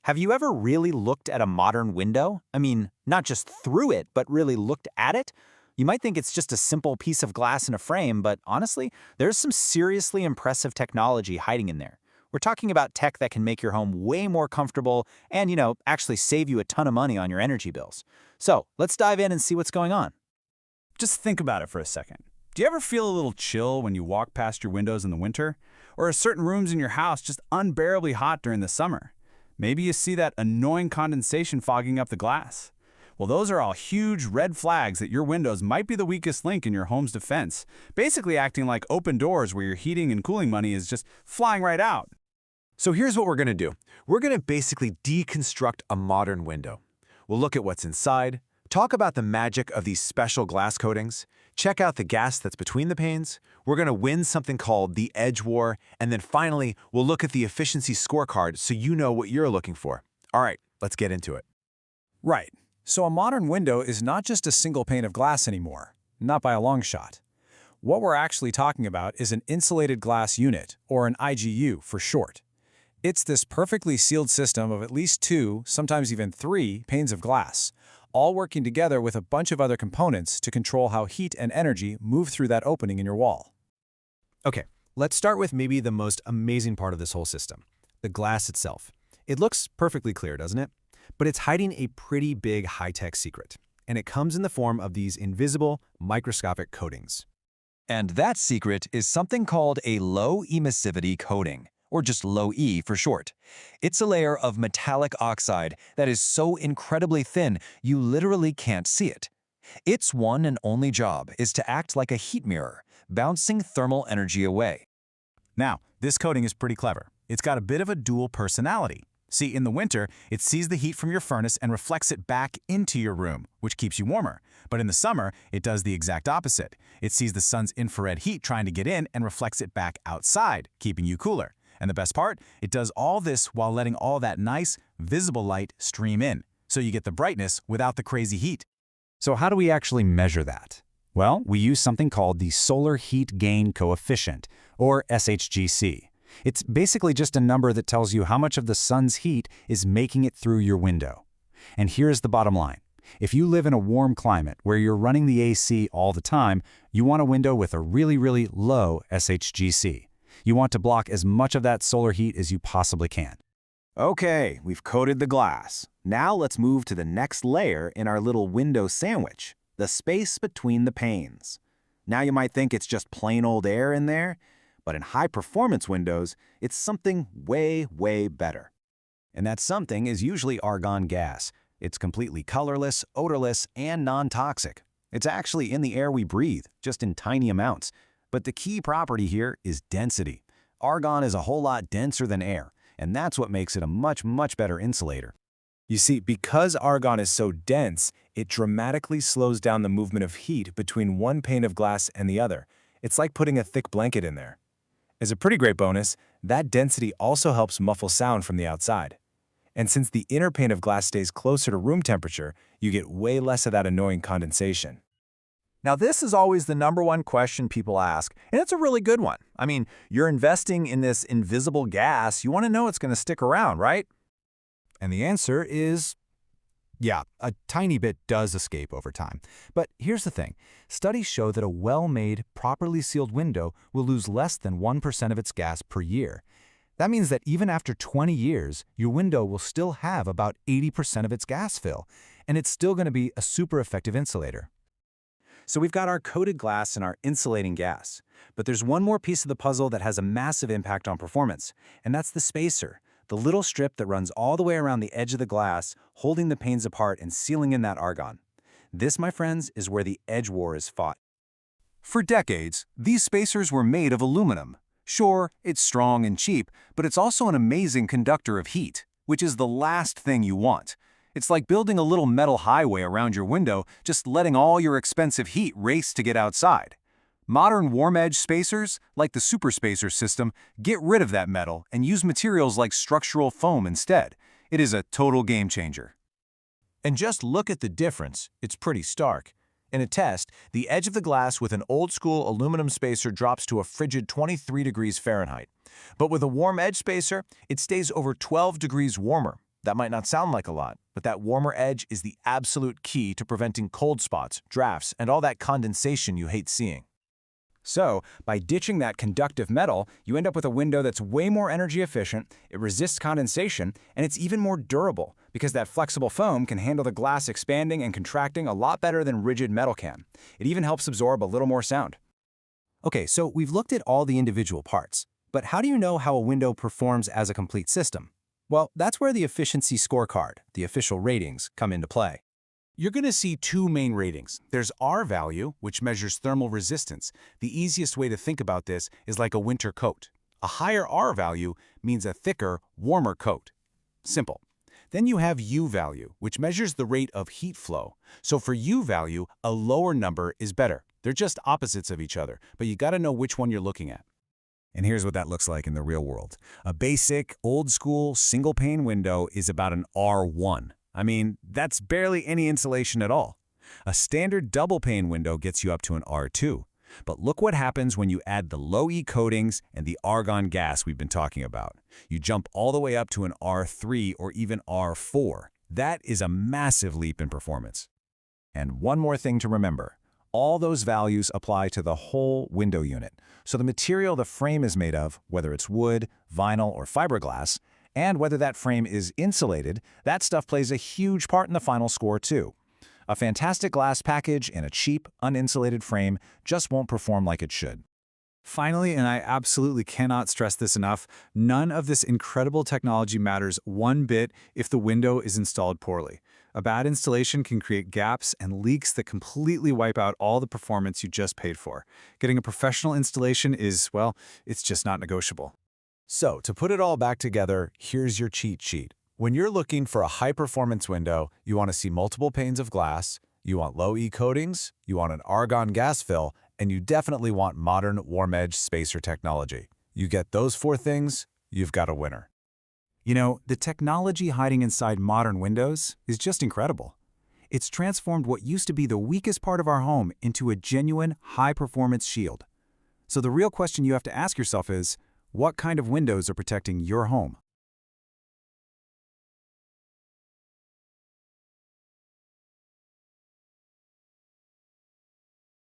Have you ever really looked at a modern window? I mean, not just through it, but really looked at it? You might think it's just a simple piece of glass in a frame, but honestly, there's some seriously impressive technology hiding in there. We're talking about tech that can make your home way more comfortable and, actually save you a ton of money on your energy bills. So let's dive in and see what's going on. Just think about it for a second. Do you ever feel a little chill when you walk past your windows in the winter? Or are certain rooms in your house just unbearably hot during the summer? Maybe you see that annoying condensation fogging up the glass. Well, those are all huge red flags that your windows might be the weakest link in your home's defense, basically acting like open doors where your heating and cooling money is just flying right out. So here's what we're going to do. We're going to basically deconstruct a modern window. We'll look at what's inside, talk about the magic of these special glass coatings, check out the gas that's between the panes. We're going to win something called the Edge War, and then finally, we'll look at the efficiency scorecard so you know what you're looking for. All right, let's get into it. Right. So a modern window is not just a single pane of glass anymore, not by a long shot. What we're actually talking about is an insulated glass unit, or an IGU for short. It's this perfectly sealed system of at least 2, sometimes even 3, panes of glass, all working together with a bunch of other components to control how heat and energy move through that opening in your wall. Okay, let's start with maybe the most amazing part of this whole system, the glass itself. It looks perfectly clear, doesn't it? But it's hiding a pretty big high-tech secret, and it comes in the form of these invisible, microscopic coatings. And that secret is something called a low emissivity coating, or just low E for short. It's a layer of metallic oxide that is so incredibly thin you literally can't see it. Its one and only job is to act like a heat mirror, bouncing thermal energy away. Now, this coating is pretty clever. It's got a bit of a dual personality. See, in the winter, it sees the heat from your furnace and reflects it back into your room, which keeps you warmer. But in the summer, it does the exact opposite. It sees the sun's infrared heat trying to get in and reflects it back outside, keeping you cooler. And the best part, it does all this while letting all that nice, visible light stream in, so you get the brightness without the crazy heat. So how do we actually measure that? Well, we use something called the Solar Heat Gain Coefficient, or SHGC. It's basically just a number that tells you how much of the sun's heat is making it through your window. And here's the bottom line. If you live in a warm climate where you're running the AC all the time, you want a window with a really, really low SHGC. You want to block as much of that solar heat as you possibly can. Okay, we've coated the glass. Now let's move to the next layer in our little window sandwich, the space between the panes. Now you might think it's just plain old air in there, but in high-performance windows, it's something way, way better. And that something is usually argon gas. It's completely colorless, odorless, and non-toxic. It's actually in the air we breathe, just in tiny amounts. But the key property here is density. Argon is a whole lot denser than air, and that's what makes it a much, much better insulator. You see, because argon is so dense, it dramatically slows down the movement of heat between one pane of glass and the other. It's like putting a thick blanket in there. As a pretty great bonus, that density also helps muffle sound from the outside. And since the inner pane of glass stays closer to room temperature, you get way less of that annoying condensation. Now, this is always the #1 question people ask, and it's a really good one. I mean, you're investing in this invisible gas, you want to know it's going to stick around, right? And the answer is, yeah, a tiny bit does escape over time. But here's the thing. Studies show that a well-made, properly sealed window will lose less than 1% of its gas per year. That means that even after 20 years, your window will still have about 80% of its gas fill, and it's still going to be a super effective insulator. So we've got our coated glass and our insulating gas. But there's one more piece of the puzzle that has a massive impact on performance, and that's the spacer, the little strip that runs all the way around the edge of the glass, holding the panes apart and sealing in that argon. This, my friends, is where the edge war is fought. For decades, these spacers were made of aluminum. Sure, it's strong and cheap, but it's also an amazing conductor of heat, which is the last thing you want. It's like building a little metal highway around your window, just letting all your expensive heat race to get outside. Modern warm-edge spacers, like the Super Spacer system, get rid of that metal and use materials like structural foam instead. It is a total game changer. And just look at the difference. It's pretty stark. In a test, the edge of the glass with an old-school aluminum spacer drops to a frigid 23 degrees Fahrenheit. But with a warm edge spacer, it stays over 12 degrees warmer. That might not sound like a lot, but that warmer edge is the absolute key to preventing cold spots, drafts, and all that condensation you hate seeing. So, by ditching that conductive metal, you end up with a window that's way more energy efficient, it resists condensation, and it's even more durable because that flexible foam can handle the glass expanding and contracting a lot better than rigid metal can. It even helps absorb a little more sound. Okay, so we've looked at all the individual parts, but how do you know how a window performs as a complete system? Well, that's where the efficiency scorecard, the official ratings, come into play. You're going to see two main ratings. There's R value, which measures thermal resistance. The easiest way to think about this is like a winter coat. A higher R value means a thicker, warmer coat. Simple. Then you have U value, which measures the rate of heat flow. So for U value, a lower number is better. They're just opposites of each other, but you got to know which one you're looking at. And here's what that looks like in the real world. A basic, old-school, single-pane window is about an R1. I mean, that's barely any insulation at all. A standard double-pane window gets you up to an R2. But look what happens when you add the low-E coatings and the argon gas we've been talking about. You jump all the way up to an R3 or even R4. That is a massive leap in performance. And one more thing to remember. All those values apply to the whole window unit. So the material the frame is made of, whether it's wood, vinyl, or fiberglass, and whether that frame is insulated, that stuff plays a huge part in the final score too. A fantastic glass package in a cheap, uninsulated frame just won't perform like it should. Finally, and I absolutely cannot stress this enough, none of this incredible technology matters one bit if the window is installed poorly. A bad installation can create gaps and leaks that completely wipe out all the performance you just paid for. Getting a professional installation is, well, it's just not negotiable. So, to put it all back together, here's your cheat sheet. When you're looking for a high-performance window, you want to see multiple panes of glass, you want low-E coatings, you want an argon gas fill, and you definitely want modern warm-edge spacer technology. You get those four things, you've got a winner. You know, the technology hiding inside modern windows is just incredible. It's transformed what used to be the weakest part of our home into a genuine, high-performance shield. So the real question you have to ask yourself is, what kind of windows are protecting your home?